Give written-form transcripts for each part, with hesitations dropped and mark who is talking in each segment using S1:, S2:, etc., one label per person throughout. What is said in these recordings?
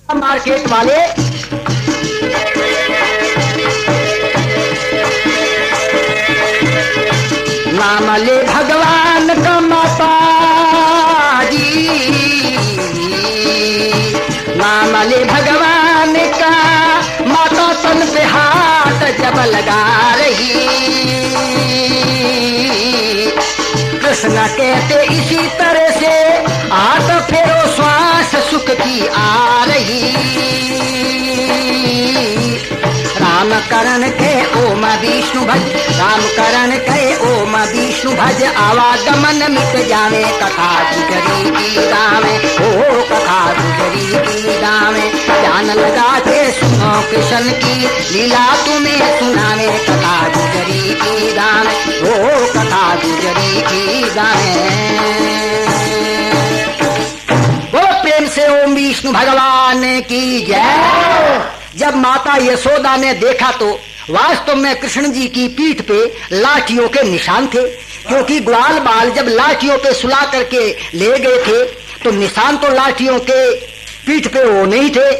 S1: Market वाले नाम ले भगवान का माता जी, नाम ले भगवान का माता तन पे हाथ जब लगा रही। कृष्ण कहते इसी तरह से हाथ फेरो श्वास सुख की आ रही। राम करण के ओम विष्णु भज, राम करण के ओम विष्णु भज, आवागमन मिट जावे कथा गुजरी की गावे, ओ कथा गुजरी की गावे। ध्यान लगा के सुनो कृष्ण की लीला तुम्हें सुनावे, कथा गुजरी की गावे, ओ कथा गुजरी की गावे। वो प्रेम से ओम विष्णु भगवान की जय। जब माता यशोदा ने देखा तो वास्तव में कृष्ण जी की पीठ पे लाठियों के निशान थे, क्योंकि ग्वाल बाल जब लाठियों पे सुला करके ले गए थे तो निशान तो लाठियों के पीठ पे वो नहीं थे।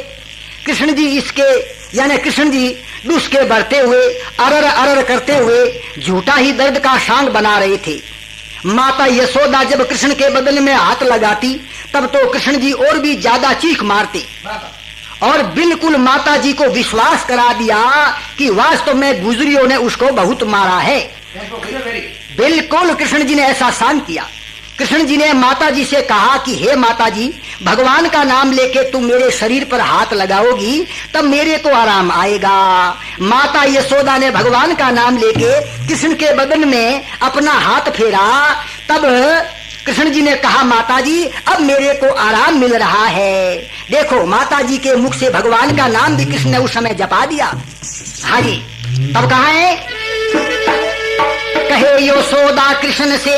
S1: कृष्ण जी इसके यानी कृष्ण जी डुसके बढ़ते हुए अरर अरर करते हुए झूठा ही दर्द का शांग बना रहे थे। माता यशोदा जब कृष्ण के बदन में हाथ लगाती तब तो कृष्ण जी और भी ज्यादा चीख मारते और बिल्कुल माता जी को विश्वास करा दिया कि वास्तव में गुजरियों ने उसको बहुत मारा है। बिल्कुल कृष्ण जी ने ऐसा शांत किया। कृष्ण जी ने माता जी से कहा कि हे माता जी, भगवान का नाम लेके तुम मेरे शरीर पर हाथ लगाओगी तब मेरे को आराम आएगा। माता यशोदा ने भगवान का नाम लेके कृष्ण के बदन में अपना हाथ फेरा। तब कृष्ण जी ने कहा माता जी अब मेरे को आराम मिल रहा है। देखो माता जी के मुख से भगवान का नाम भी कृष्ण ने उस समय जपा दिया। हाँ जी, तब कहा है कहे यशोदा कृष्ण से,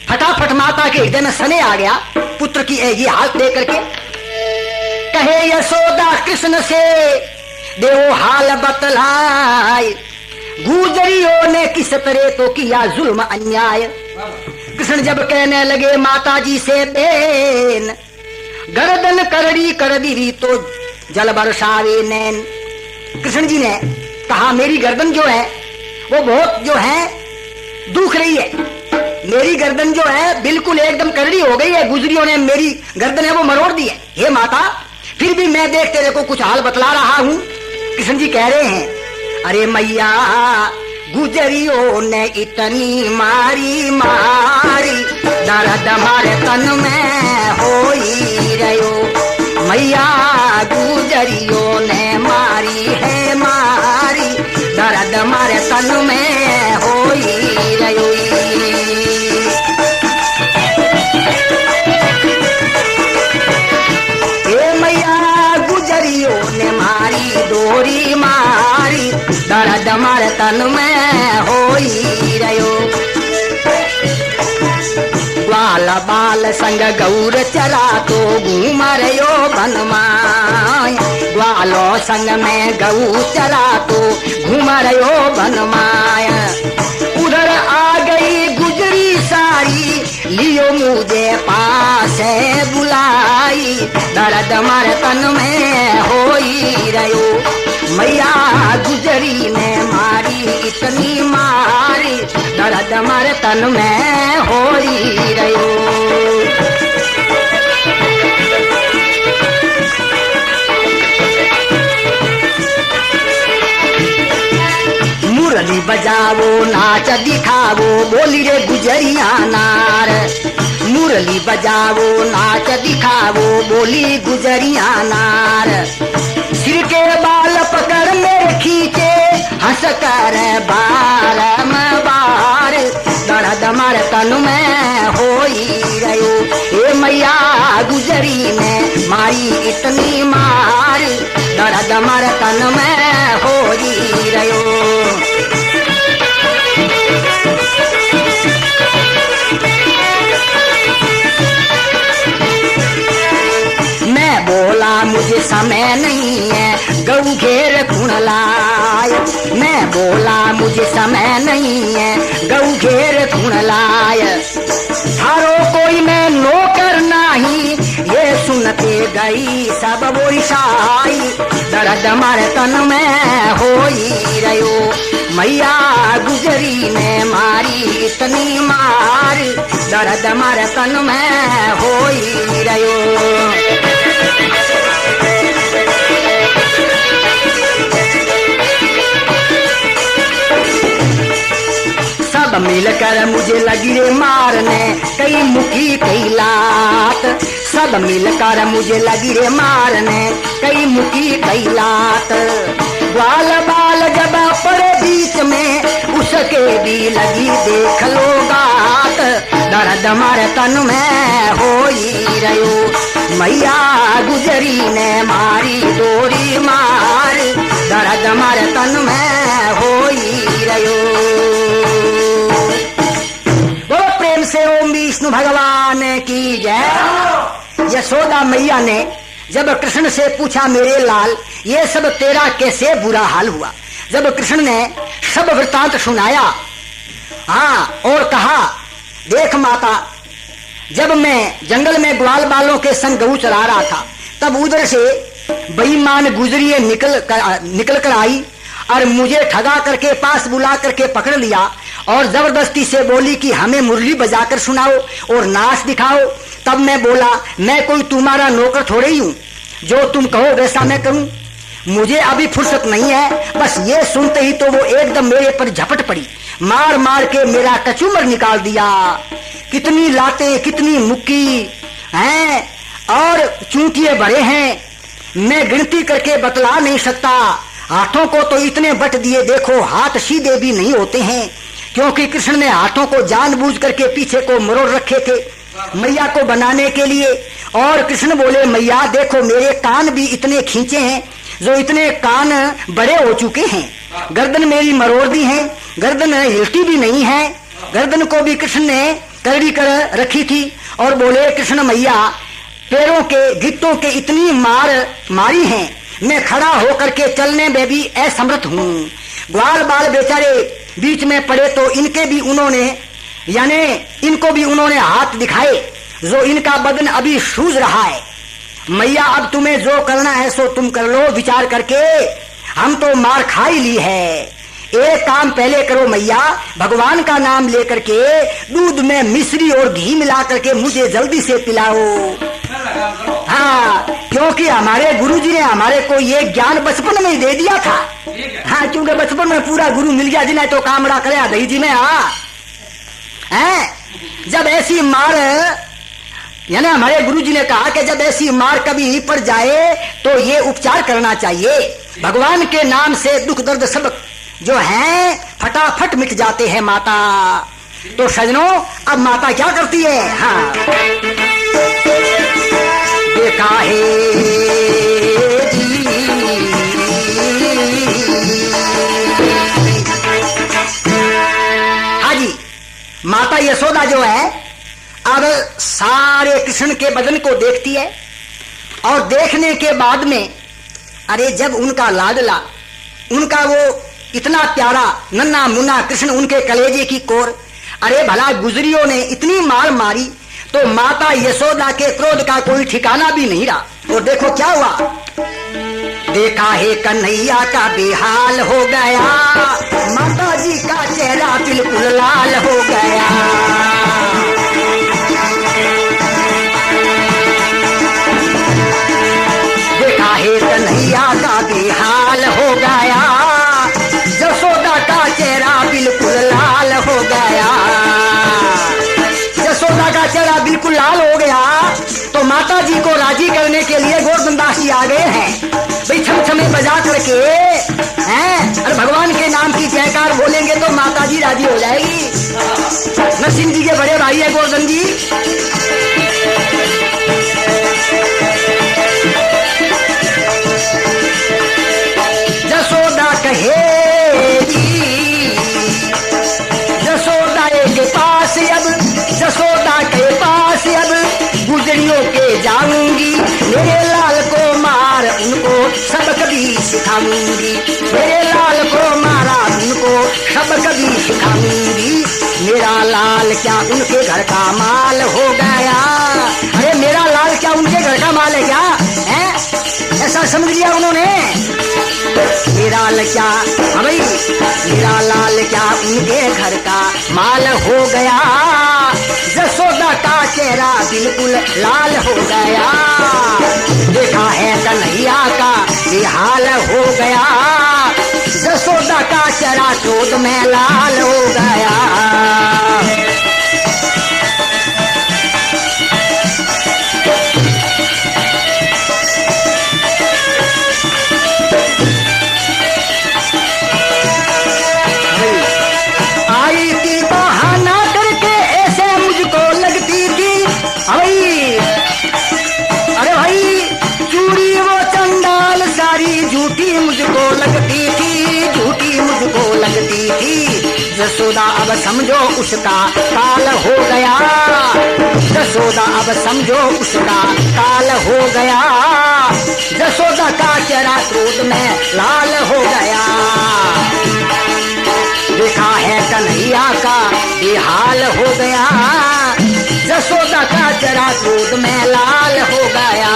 S1: फटाफट माता के हृदय में सने आ गया पुत्र की ये हालत देख करके। कहे यशोदा कृष्ण से देवो हाल बतलाए, गुजरियों ने किस तरह तो किया जुल्म अन्याय। कृष्ण जब कहने लगे माता जी से बेन, गर्दन करड़ी कर दी तो जल बरसावे नैन। कृष्ण जी ने कहा मेरी गर्दन जो है वो बहुत जो है दुख रही है, मेरी गर्दन जो है बिल्कुल एकदम करड़ी हो गई है, गुजरियों ने मेरी गर्दन है वो मरोड़ दी है। हे माता फिर भी मैं देख तेरे को कुछ हाल बतला रहा हूँ। कृष्ण जी कह रहे हैं अरे मैया गुजरियों ने इतनी मारी मारी, दर्द मारे तन में हो ही रहो। मैया गुजरियों ने मारी है मारी, दर्द मारे तन में हो ही रहो। ए मैया गुजरियों ने मारी डोरी मारी, दर्द मारे तन में हो ही रहो। ग्वाल बाल संग गौर चरा तो घूम रहो बनमाय, ग्वालों संग में गौ चरा तो घूम रहो बनमाय। उधर आ गई गुजरी सारी, लियो मुझे पास बुलाई, दर्द मारे तन में हो ही रहो। मैया गुजरी ने मारी इतनी मारी, दर्द मारे तन में हो ही रहो। मुरली बजावो नाच दिखावो, बोली रे गुजरिया नार। मुरली बजावो नाच दिखावो, बोली गुजरिया नार। सिर के बाल पकड़ में खींचे हंस कर बारंबार, दर्द मारे तन में हो ही रहो। ए मैया गुजरी ने मारी इतनी मार, दर्द मारे तन में हो ही रहो। मैं बोला मुझे समय नहीं है गऊ घेर खून लाए, मैं बोला मुझे समय नहीं है गऊ घेर खून लाए। थारो कोई मैं नौकर नहीं ये सुनते गए भई सब वो ईसाई, दर्द मार तन में होई रयो। मैया गुजरी ने मारी इतनी मार, दर्द मार तन में होई रयो। सब मिलकर मुझे लगी रे मारने, कई मुखी कई लात। सब मिलकर मुझे लगी रे मारने, कई मुखी कई लात। ग्वाल बाल जब पड़े बीच में, उसके भी लगी देख लो गात, दर्द मार तन में होई रयो। मैया गुजरी ने मारी डोरी मार, दर्द मार तन में होई रयो। बोलो प्रेम से ओम विष्णु भगवान की जय। यशोदा मैया ने जब कृष्ण से पूछा, मेरे लाल ये सब तेरा कैसे बुरा हाल हुआ। जब कृष्ण ने सब वृतांत सुनाया, हाँ, और कहा, देख माता, जब मैं जंगल में ग्वाल बालों के संग गऊ चरा रहा था, तब उधर से बेईमान गुजरिए निकल कर आई और मुझे ठगा करके पास बुला करके पकड़ लिया और जबरदस्ती से बोली कि हमें मुरली बजाकर सुनाओ और नाच दिखाओ। तब मैं बोला, मैं कोई तुम्हारा नौकर थोड़े ही हूं, जो तुम कहो वैसा मैं करूं। मुझे अभी फुर्सत नहीं है। बस ये सुनते ही तो वो एकदम मेरे पर झपट पड़ी, मार मार के मेरा कचूमर निकाल दिया। कितनी लातें, कितनी मुक्की हैं और चूंटिए बड़े हैं, मैं गिनती करके बतला नहीं सकता। हाथों को तो इतने बट दिए, देखो हाथ सीधे भी नहीं होते हैं, क्योंकि कृष्ण ने हाथों को जानबूझ करके पीछे को मरोड़ रखे थे मैया को बनाने के लिए। और कृष्ण बोले, मैया देखो मेरे कान भी इतने खींचे हैं, जो इतने कान बड़े हो चुके हैं। गर्दन मेरी मरोड़ दी है, गर्दन हिलती भी नहीं है। गर्दन को भी कृष्ण ने करड़ी कर रखी थी। और बोले, कृष्ण मैया पैरों के गिट्टों के इतनी मार मारी है, मैं खड़ा होकर के चलने में भी असमर्थ हूँ। ग्वाल बाल बेचारे बीच में पड़े तो इनके भी उन्होंने, यानी इनको भी उन्होंने हाथ दिखाए, जो इनका बदन अभी सूज रहा है। मैया अब तुम्हें जो करना है सो तुम कर लो विचार करके, हम तो मार खा ही ली है। एक काम पहले करो मैया, भगवान का नाम लेकर के दूध में मिश्री और घी मिला करके मुझे जल्दी से पिलाओ। हाँ, क्योंकि हमारे गुरुजी ने हमारे को ये ज्ञान बचपन में ही दे दिया था। हाँ, क्योंकि बचपन में पूरा गुरु मिल गया, जिन्हें तो कामड़ा करे दही जी में। हाँ, जब ऐसी मार, यानी हमारे गुरुजी ने कहा कि जब ऐसी मार कभी पड़ जाए तो ये उपचार करना चाहिए। भगवान के नाम से दुख दर्द सब जो है फटाफट मिट जाते हैं माता। तो सजनों, अब माता क्या करती है? हाँ, देखा है हाजी, माता यशोदा जो है अब सारे कृष्ण के बदन को देखती है और देखने के बाद में, अरे जब उनका लाडला, उनका वो इतना प्यारा नन्ना मुन्ना कृष्ण उनके कलेजे की कोर, अरे भला गुजरियों ने इतनी मार मारी तो माता यशोदा के क्रोध का कोई ठिकाना भी नहीं रहा। और देखो क्या हुआ, देखा है कन्हैया का बेहाल हो गया, माता जी का चेहरा बिल्कुल लाल हो गया। देखा है कन्हैया का बेहाल हो गया, यशोदा का चेहरा बिल्कुल लाल हो गया। यशोदा का चेहरा बिल्कुल लाल हो गया तो माता जी को राजी करने के लिए गोवर्धनदास जी आ गए हैं। भाई छम छमे बजा करके हैं, और भगवान के नाम की जयकार बोलेंगे तो माता जी राजी हो जाएगी। नरसिंह जी के बड़े भाई है गोवर्धन जी। यशोदा कहेगी, यशोदा के पास अब, यशोदा के पास अब गुजरियों के जाऊंगी, मेरे लाल को मार उनको सबक भी सिखाऊंगी, मेरे लाल को मारा उनको सबक भी सिखाऊंगी। मेरा लाल क्या उनके घर का माल हो गया? अरे मेरा लाल क्या उनके घर का माल है क्या? क्या समझ लिया उन्होंने? मेरा लाल क्या भाई, मेरा लाल क्या उनके घर का माल हो गया। यशोदा का चेहरा बिल्कुल लाल हो गया। देखा है कन्हैया का ये हाल हो गया। यशोदा का चेहरा क्रोध में लाल हो गया। यशोदा अब समझो उसका काल हो गया। यशोदा अब समझो उसका काल हो गया। यशोदा का चेहरा क्रोध में लाल हो गया। देखा है कन्हैया का ये हाल हो गया। यशोदा का चेहरा क्रोध में लाल हो गया।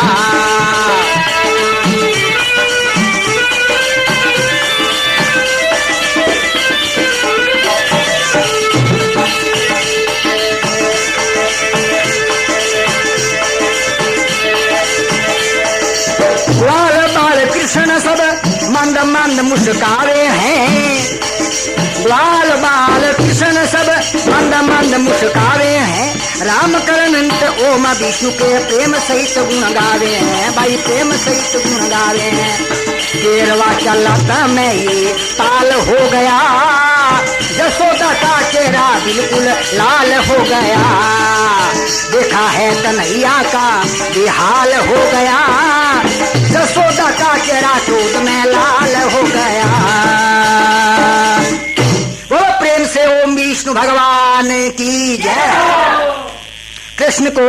S1: कृष्ण सब मंद मंद मुस्कारे हैं। ग्वाल बाल कृष्ण सब मंद मंद मुस्कारे हैं। राम करणंत ओम विष्णु के प्रेम सहित गुण गावे हैं। भाई प्रेम सहित गुण गावे हैं। केरवा चलता में ये ताल हो गया। यशोदा का चेहरा बिल्कुल लाल हो गया। देखा है कन्हैया का ये हाल हो गया। यशोदा का चेहरा क्रोध में लाल हो गया। वो प्रेम से ओम विष्णु भगवान की जय। कृष्ण को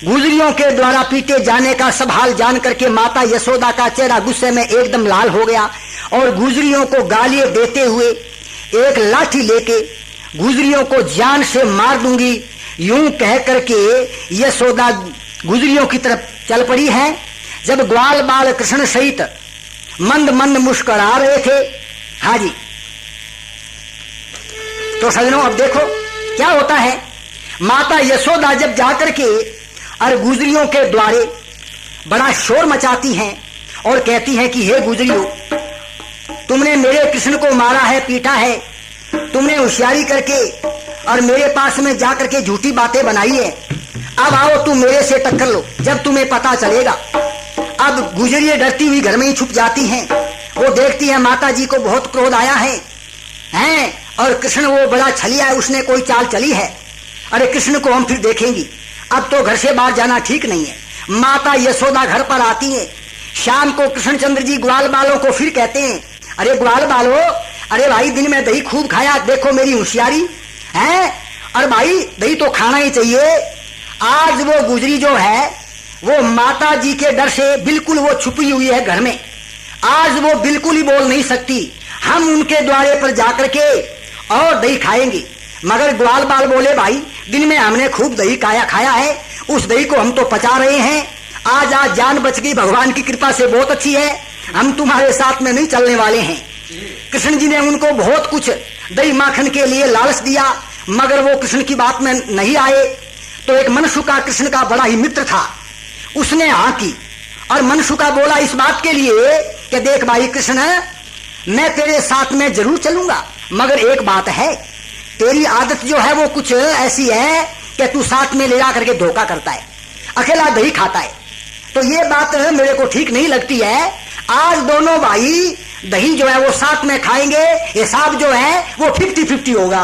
S1: गुजरियों के द्वारा पीटे जाने का सब हाल जान करके माता यशोदा का चेहरा गुस्से में एकदम लाल हो गया और गुजरियों को गालियां देते हुए एक लाठी लेके गुजरियों को जान से मार दूंगी यूं कह करके यशोदा गुजरियों की तरफ चल पड़ी है। जब ग्वाल बाल कृष्ण सहित मंद मंद मुस्कुरा रहे थे। हाँ जी, तो सजनों अब देखो क्या होता है। माता यशोदा जब जाकर के और गुजरियों के द्वारे बड़ा शोर मचाती हैं और कहती हैं कि हे गुजरियों, तुमने मेरे कृष्ण को मारा है, पीटा है। तुमने होशियारी करके और मेरे पास में जाकर के झूठी बातें बनाई है। अब आओ तुम मेरे से टक्कर लो, जब तुम्हें पता चलेगा। अब गुजरियां डरती हुई घर में ही छुप जाती हैं। वो देखती है माता जी को बहुत क्रोध आया है और कृष्ण वो बड़ा छलिया है, उसने कोई चाल चली है। अरे कृष्ण को हम फिर देखेंगी, अब तो घर से बाहर जाना ठीक नहीं है। माता यशोदा घर पर आती है। शाम को कृष्णचंद्र जी ग्वाल बालों को फिर कहते हैं, अरे ग्वाल बालो, अरे भाई दिन में दही खूब खाया, देखो मेरी होशियारी है। और भाई दही तो खाना ही चाहिए। आज वो गुजरी जो है वो माता जी के डर से बिल्कुल वो छुपी हुई है घर में। आज वो बिल्कुल ही बोल नहीं सकती। हम उनके द्वारे पर जाकर के और दही खाएंगे। मगर ग्वाल बाल बोले, भाई दिन में हमने खूब दही खाया है, उस दही को हम तो पचा रहे हैं। आज जान बच गई, भगवान की कृपा से बहुत अच्छी है। हम तुम्हारे साथ में नहीं चलने वाले हैं। कृष्ण जी ने उनको बहुत कुछ दही माखन के लिए लालच दिया, मगर वो कृष्ण की बात में नहीं आए। तो एक मनसुका कृष्ण का बड़ा ही मित्र था, उसने हाँ की और मनसुका बोला इस बात के लिए कि देख भाई कृष्ण, मैं तेरे साथ में जरूर चलूंगा, मगर एक बात है, तेरी आदत जो है वो कुछ ऐसी है कि तू साथ में ले जा करके धोखा करता है, अकेला दही खाता है। तो ये बात मेरे को ठीक नहीं लगती है। आज दोनों भाई दही जो है वो साथ में खाएंगे, हिसाब जो है वो 50-50 होगा।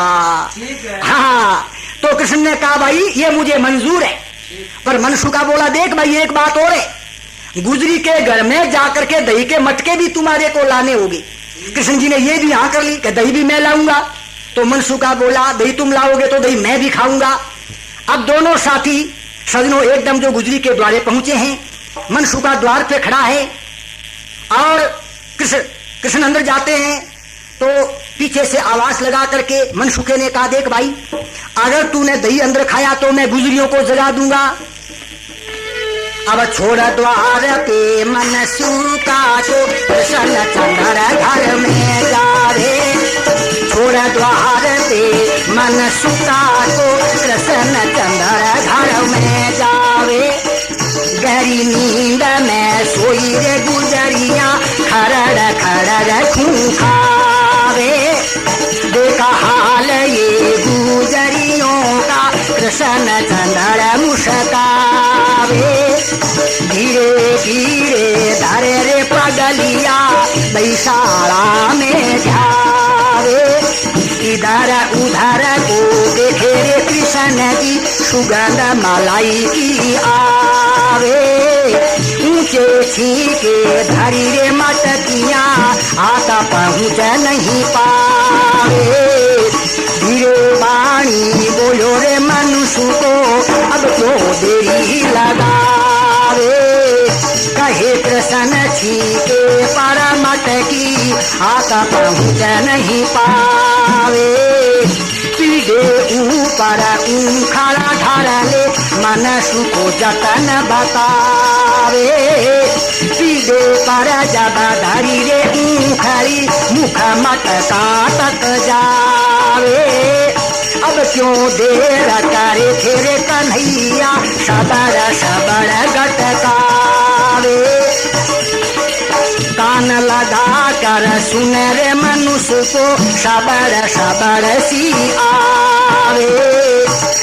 S1: हाँ, तो कृष्ण ने कहा भाई ये मुझे मंजूर है। पर मनसुका बोला, देख भाई एक बात और है, गुजरी के घर में जाकर के दही के मटके भी तुम्हारे को लाने होंगे। कृष्ण जी ने ये भी हाँ कर ली कि दही भी मैं लाऊंगा। तो मनसुका बोला, दही तुम लाओगे तो दही मैं भी खाऊंगा। अब दोनों साथी सजनों एकदम जो गुजरी के द्वारे पहुंचे हैं। मनसुका द्वार पे खड़ा है और कृष्ण अंदर जाते हैं। तो पीछे से आवाज लगा करके मनसुखे ने कहा, देख भाई अगर तूने दही अंदर खाया तो मैं गुजरियों को जगा दूंगा। अब छोड़ द्वार पे मन सूका को कृष्ण चंद्र घर में जावे। छोड़ द्वार पे मन सूका को कृष्ण चंद्र घर में जावे। गहरी नींद में सोई रे गुजरिया खरड़ खरड़ खूंखावे। देखा हाल ये गुजरियों का कृष्ण चंद्र मुस्कावे। धीरे धीरे धरे रे पगलिया बैशाला में जावे। इधर उधर को देखे रे कृष्ण जी सुगंध मलाई की आवे। ऊंचे छीके धरी रे मटकिया आता पहुँच नहीं पावे। धीरे वाणी बोलो रे मनुष्य को अब तो देरी लगावे। कहे कृष्ण छीके पर मटकी आता पहुँच नहीं पावे। पीढ़े ऊपर उखड़ा ढाले मनसु को जतन बतावे। पीढ़े पर जब धरी रे उखड़ी मुख मटका तक जावे। अब क्यों देर करे तेरे कन्हैया सबड़ सबड़ गटकावे। कान लगा कर सुन रे मनुष्य को सबड़ सबड़ सी आवे।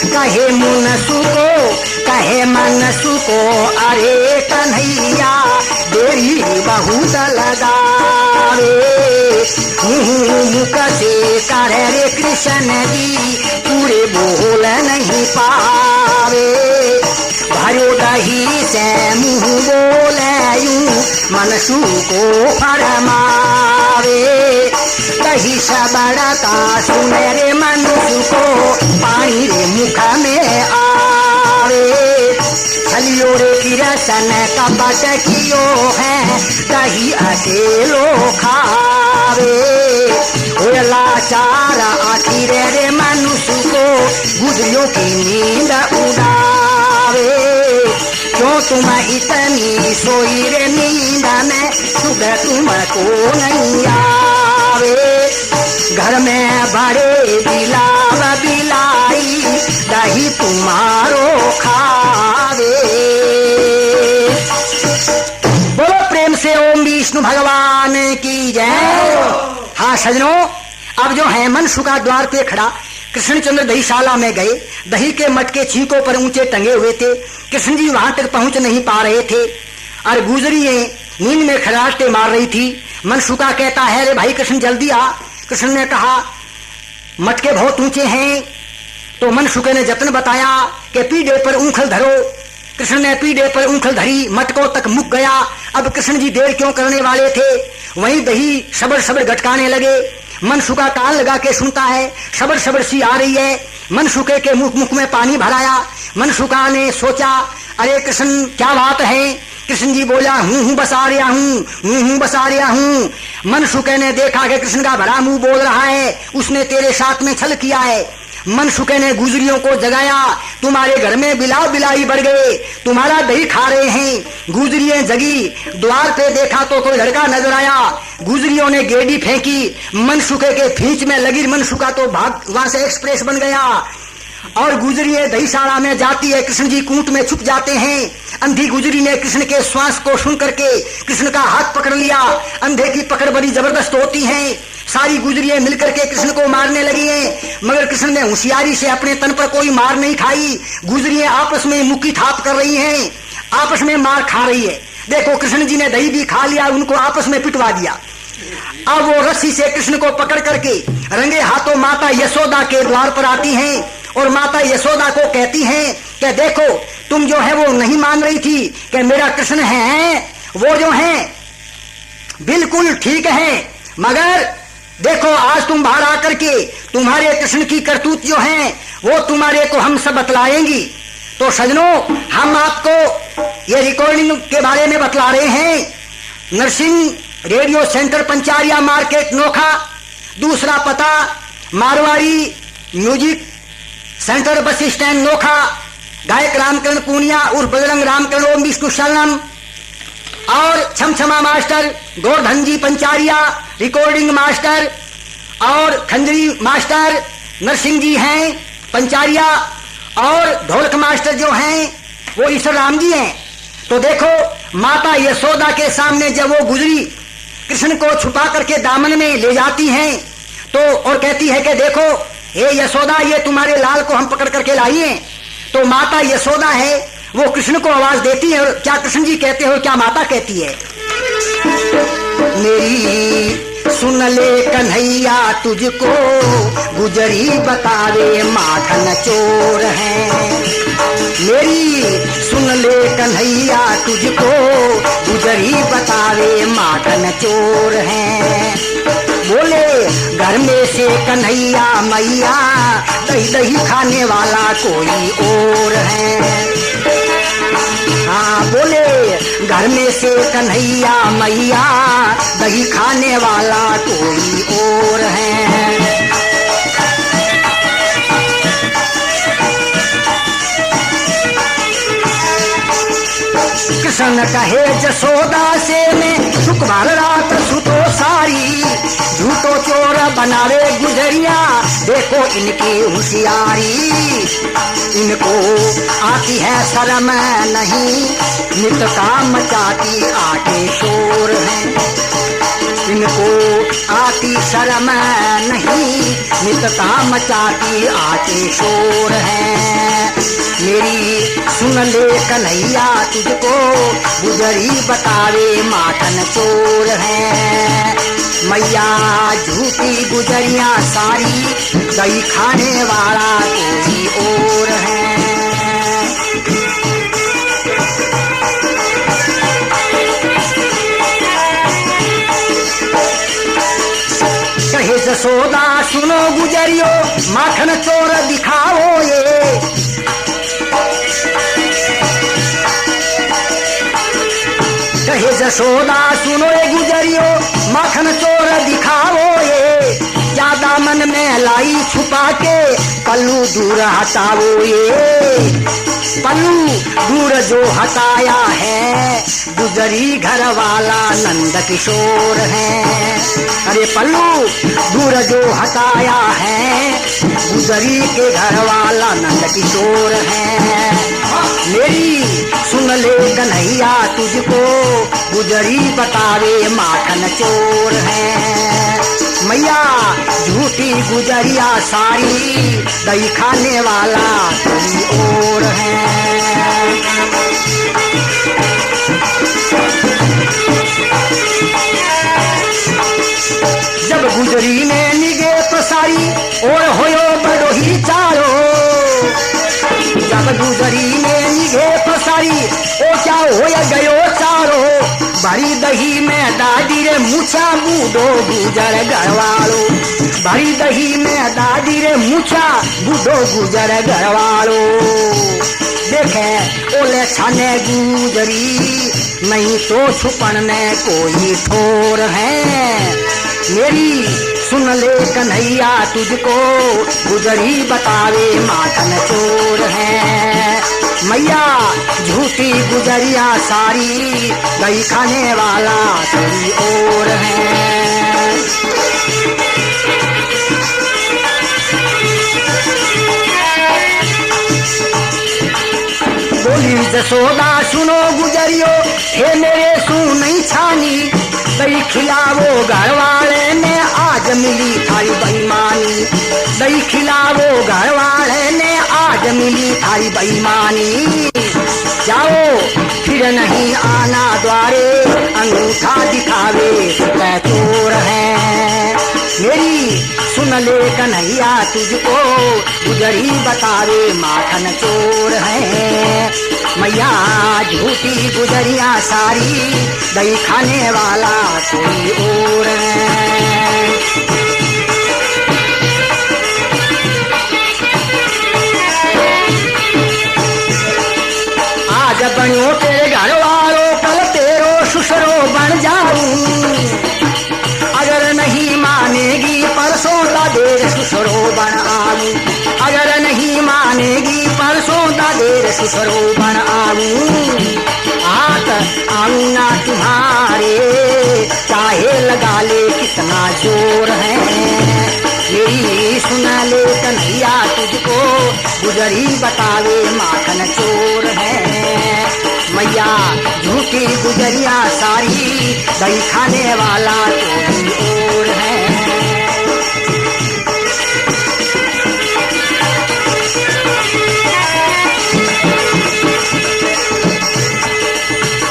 S1: कहे मुनसु को कहे मनसु को अरे कन्हैया देरी बहुत लगावे। मुख से करे रे कृष्ण जी पूरे बोल नहीं पावे। भरो दही से मुँह बोले यूं मनसु को फरमावे। दही सबड़ का सुन रे मनुष्य को पानी रे मुख में आवे। छलियो रे किरसन कपट कियो है दही अकेलो खावे। लाचार आखिर रे मनुष्य को गुजरियों की नींद उड़ावे। क्यों तुम इतनी सोई रे नींद में सुबह तुमको नहीं आवे। घर में बड़े बिलाव बिलाई दही तुम्हारो खावे। बोलो प्रेम से ओम विष्णु भगवान की जय। हाँ सजनों, अब जो है मनसुका द्वार पे खड़ा कृष्णचंद्र दहीशाला में गए। दही के मटके छींकों पर ऊंचे टंगे हुए थे। कृष्ण जी वहां तक पहुंच नहीं पा रहे थे और गुजरिए नींद में खराटे मार रही थी। मनसुका कहता है रे भाई कृष्ण जल्दी आ। कृष्ण ने कहा मटके बहुत ऊंचे हैं। तो मनसुके ने जतन बताया कि पीढ़े पर ऊंखल धरो। कृष्ण ने पीढ़े पर ऊंखल धरी, मटकों तक मुक गया। अब कृष्ण जी देर क्यों करने वाले थे, वहीं दही सबड़ सबड़ गटकाने लगे। मनसुका कान लगा के सुनता है, सबड़ सबड़ सी आ रही है। मनसुके के मुख में पानी भराया। मनसुका ने सोचा अरे कृष्ण क्या बात है। कृष्ण जी बोला हूँ बस आ रहा हूँ, हूँ बस आ रहा हूँ। मनसुके ने देखा कि कृष्ण का भरा मुंह बोल रहा है, उसने तेरे साथ में छल किया है। मनसुके ने गुजरियों को जगाया, तुम्हारे घर में बिलाव बिलाई बढ़ गए, तुम्हारा दही खा रहे हैं। गुजरियां जगी, द्वार पे देखा तो कोई लड़का नजर आया। गुजरियों ने गेड़ी फेंकी, मनसुके के फींच में लगी। मनसुका तो भाग वहां से एक्सप्रेस बन गया और गुजरियां दहीशाला में जाती है। कृष्ण जी कूट में छुप जाते हैं। अंधी गुजरी ने कृष्ण के श्वास को सुन करके कृष्ण का हाथ पकड़ लिया। अंधे की पकड़ बड़ी जबरदस्त होती है। सारी गुजरियां मिलकर के कृष्ण को मारने लगी हैं, मगर कृष्ण ने होशियारी से अपने तन पर कोई मार नहीं खाई। गुजरियां आपस में मुक्की थाप कर रही हैं, आपस में मार खा रही है। देखो कृष्ण जी ने दही भी खा लिया, उनको आपस में पिटवा दिया। अब वो रस्सी से कृष्ण को पकड़ करके रंगे हाथों माता यशोदा के द्वार पर आती हैं और माता यशोदा को कहती हैं कि देखो तुम जो है वो नहीं मान रही थी कि मेरा कृष्ण है, वो जो है बिल्कुल ठीक है, मगर देखो आज तुम बाहर आकर के तुम्हारे कृष्ण की करतूत जो है वो तुम्हारे को हम सब बतलाएंगी। तो सजनों, हम आपको ये रिकॉर्डिंग के बारे में बतला रहे हैं। Narsingh radio centre Pancharia market Nokha, दूसरा पता Marwari music centre bus stand Nokha, गायक रामकरण पूनिया उर्फ बजरंग रामकरण ओम विष्णु शरणम, और छमछमा मास्टर गोवर्धन जी पंचारिया रिकॉर्डिंग मास्टर, और खंजरी मास्टर नरसिंह जी हैं पंचारिया, और ढोलक मास्टर जो हैं वो ईश्वर राम जी हैं। तो देखो माता यशोदा के सामने जब वो गुजरी, कृष्ण को छुपा करके दामन में ले जाती हैं तो और कहती है कि देखो हे यशोदा, ये तुम्हारे लाल को हम पकड़ करके लाई हैं। तो माता यशोदा है वो कृष्ण को आवाज देती है, और क्या कृष्ण जी कहते हो, क्या माता कहती है, मेरी सुन ले कन्हैया तुझको गुजरी बतावे माखन चोर है। मेरी सुन ले कन्हैया तुझको गुजरी बतावे माखन चोर है। बोले घर में से कन्हैया मैया दही दही खाने वाला कोई और है। हाँ बोले घर में से कन्हैया मैया दही खाने वाला कोई और है। कृष्ण कहे जसोदा से मैं सुख भर रात सुतो सारी, झूठो चोर बनावे गुजरिया देखो इनकी होशियारी। इनको आती है शर्म नहीं, नित काम मचाती आके शोर है। इनको आती शर्म नहीं, नित काम मचाती आके शोर है। मेरी सुन ले कन्हैया तुझको गुजरी बतावे माखन चोर है। मैया झूठी गुजरिया सारी दही खाने वाला कोई और है। कहे जसोदा सुनो गुजरियो माखन चोर दिखाओ ये। कहे जसोदा सुनो ये गुजरियो माखन चोर दिखाओ ये। ज्यादा मन में लाई छुपा के पल्लू दूर हटाओ ये। पल्लू दूर जो हटाया है गुजरी घर वाला नंद किशोर है। अरे पल्लू दूर जो हटाया है गुजरी के घर वाला नंद किशोर है। मेरी सुन ले कन्हैया तुझको गुजरी बतावे माखन चोर है। मैया झूठी गुजरिया सारी दही खाने वाला कोई और है। जब गुजरी ने निगे पसारी और होयो बड़ो ही चारो। जब गुजरी ने निगे पसारी ओ क्या होया गयो चारो। भरी दही में दादी रे मुछा बूढ़ो गुजर घरवालो। भरी दही में दादी रे मुछा बूढ़ो गुजर घरवालो। देखे ओले छाने गुजरी नहीं तो छुपन में कोई ठोर है। मेरी सुन ले कन्हैया तुझको गुजरी बतावे माखन चोर है। मैया झूठी गुजरिया सारी दही खाने वाला कोई और है। बोली जसोदा सुनो गुजरियो हे मेरे सू नहीं छानी। दही खिलावो घर वाले ने आज मिली थारी बेईमानी। दही खिलावो घर वाले ने आज मिली थारी बेईमानी। जाओ फिर नहीं आना द्वारे अंगूठा दिखावे मैं चोर है। मेरी सुन ले कन्हैया तुझको गुजरी बतावे माखन चोर है। मैया झूठी गुजरिया सारी दही खाने वाला कोई और है। आज बनो तेरे घर वालों कल तेरो ससुरो बन जाऊं। अगर नहीं मानेगी परसों दा देर ससुरो बन आऊं। अगर नहीं मानेगी परसों दा देर सुसरोवर आऊं, हाथ आऊं ना तुम्हारे, चाहे लगा ले कितना जोर है। मेरी सुन ले कन्हैया तुझको, गुजरी बतावे माखन चोर है। मैया झूठी गुजरिया सारी, दही खाने वाला कोई और है।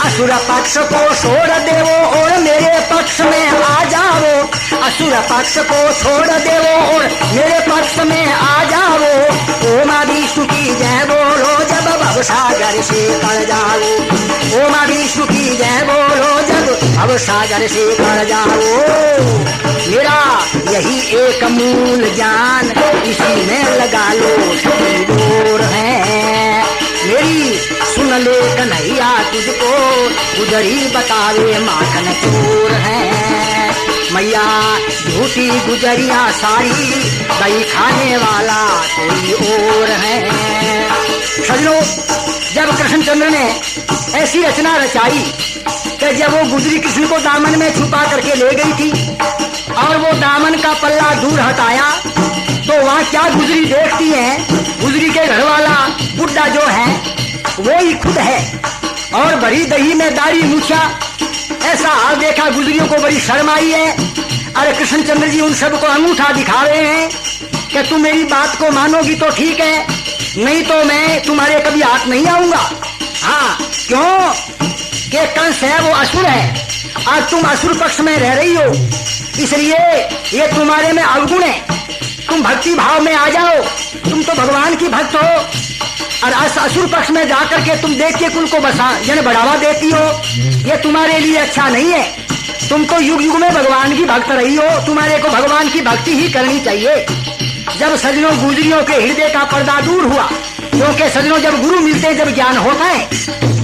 S1: असुर पक्ष को छोड़ देवो और मेरे पक्ष में आ जाओ, असुर पक्ष को छोड़ देवो और मेरे पक्ष में आ जाओ। ओम विष्णु की जय बोलो जब भवसागर से तर जाओ, ओम विष्णु की जय बोलो जब भवसागर से तर जाओ। मेरा यही एक मूल ज्ञान, इसी में लगा लो सभी डोर है। मेरी सुन ले कन्हैया तुझको, गुजरी बतावे माखन चोर है। मैया झूठी गुजरिया सारी, दही खाने वाला कोई और है। सजनों, जब कृष्णचंद्र ने ऐसी रचना रचाई कि जब वो गुजरी कृष्ण को दामन में छुपा करके ले गई थी और वो दामन का पल्ला दूर हटाया, तो वहाँ क्या गुजरी देखती है, गुजरी के घर वाला बुड्ढा जो है वो ही खुद है और बड़ी दही में दाढ़ी मूछा। ऐसा हाल देखा, गुजरियों को बड़ी शर्म आई है। अरे कृष्णचंद्र जी उन सबको अंगूठा दिखा रहे हैं कि तुम मेरी बात को मानोगी तो ठीक है, नहीं तो मैं तुम्हारे कभी हाथ नहीं आऊंगा। हाँ, क्यों कि कंस है वो असुर है, आज तुम असुर पक्ष में रह रही हो, इसलिए ये तुम्हारे में अवगुण है। तुम भक्ति भाव में आ जाओ, तुम तो भगवान की भक्त हो, और असुर पक्ष में जाकर के तुम देख के कुल को बढ़ावा देती हो, ये तुम्हारे लिए अच्छा नहीं है। तुम तो युग युग में भगवान की भक्त रही हो, तुम्हारे को भगवान की भक्ति ही करनी चाहिए। जब सजनों गुजरियों के हृदय का पर्दा दूर हुआ, क्योंकि सजनों जब गुरु मिलते जब ज्ञान होता है,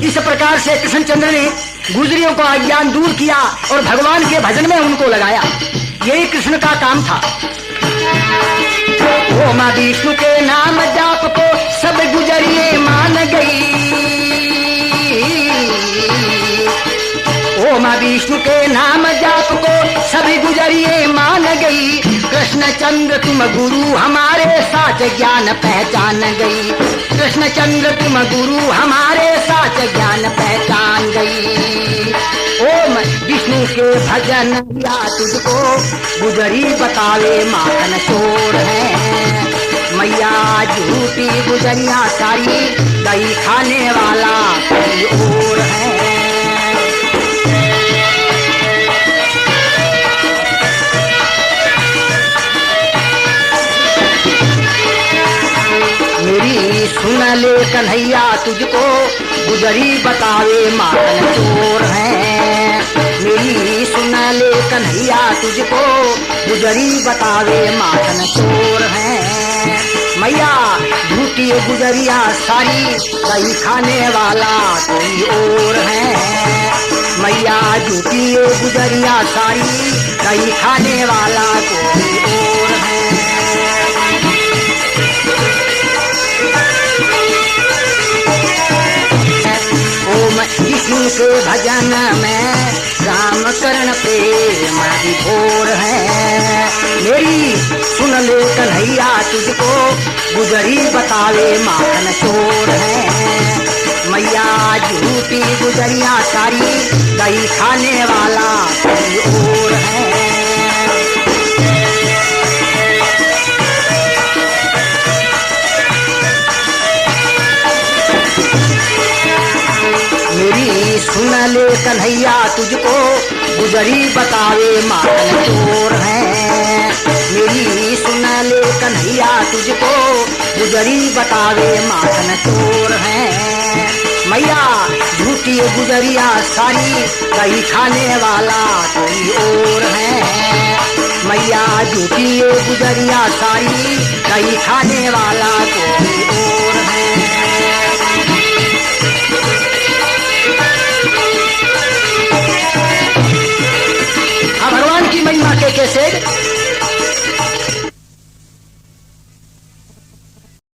S1: इस प्रकार से कृष्णचंद्र ने गुजरियों का अज्ञान दूर किया और भगवान के भजन में उनको लगाया। यही कृष्ण का काम था। ओम विष्णु के नाम जाप को सब गुजरिए मान गई, ओम विष्णु के नाम जाप को सभी गुजरिए मान गई। कृष्णचंद्र तुम गुरु हमारे साच ज्ञान पहचान गई, कृष्णचंद्र तुम गुरु हमारे साच ज्ञान पहचान गई। ओम विष्णु के भजन या तुझको, गुजरी बतावे माखन चोर है। मैया झूठी गुजरिया सारी, दही खाने वाला कोई और है। मेरी सुन ले कन्हैया तुझको, गुजरी बतावे माखन चोर है। मेरी सुन ले कन्हैया तुझको, गुजरी बतावे माखन चोर है। मैया झूठी गुजरिया सारी, दही खाने वाला कोई और है। मैया झूठी गुजरिया सारी, दही खाने वाला कोई और है। विष्णु के भजन में राम करण प्रेम विभोर है। मेरी सुन ले कन्हैया तुझको, गुजरी बतावे माखन चोर है। मैया झूठी गुजरिया सारी, दही खाने वाला कोई और है। मेरी सुन ले कन्हैया तुझको, गुजरी बतावे माखन चोर है। मेरी सुन ले कन्हैया तुझको, गुजरी बतावे माखन चोर है। मैया झूठी गुजरिया सारी, दही खाने वाला कोई और है। मैया झूठी गुजरिया सारी, दही खाने वाला कोई और है।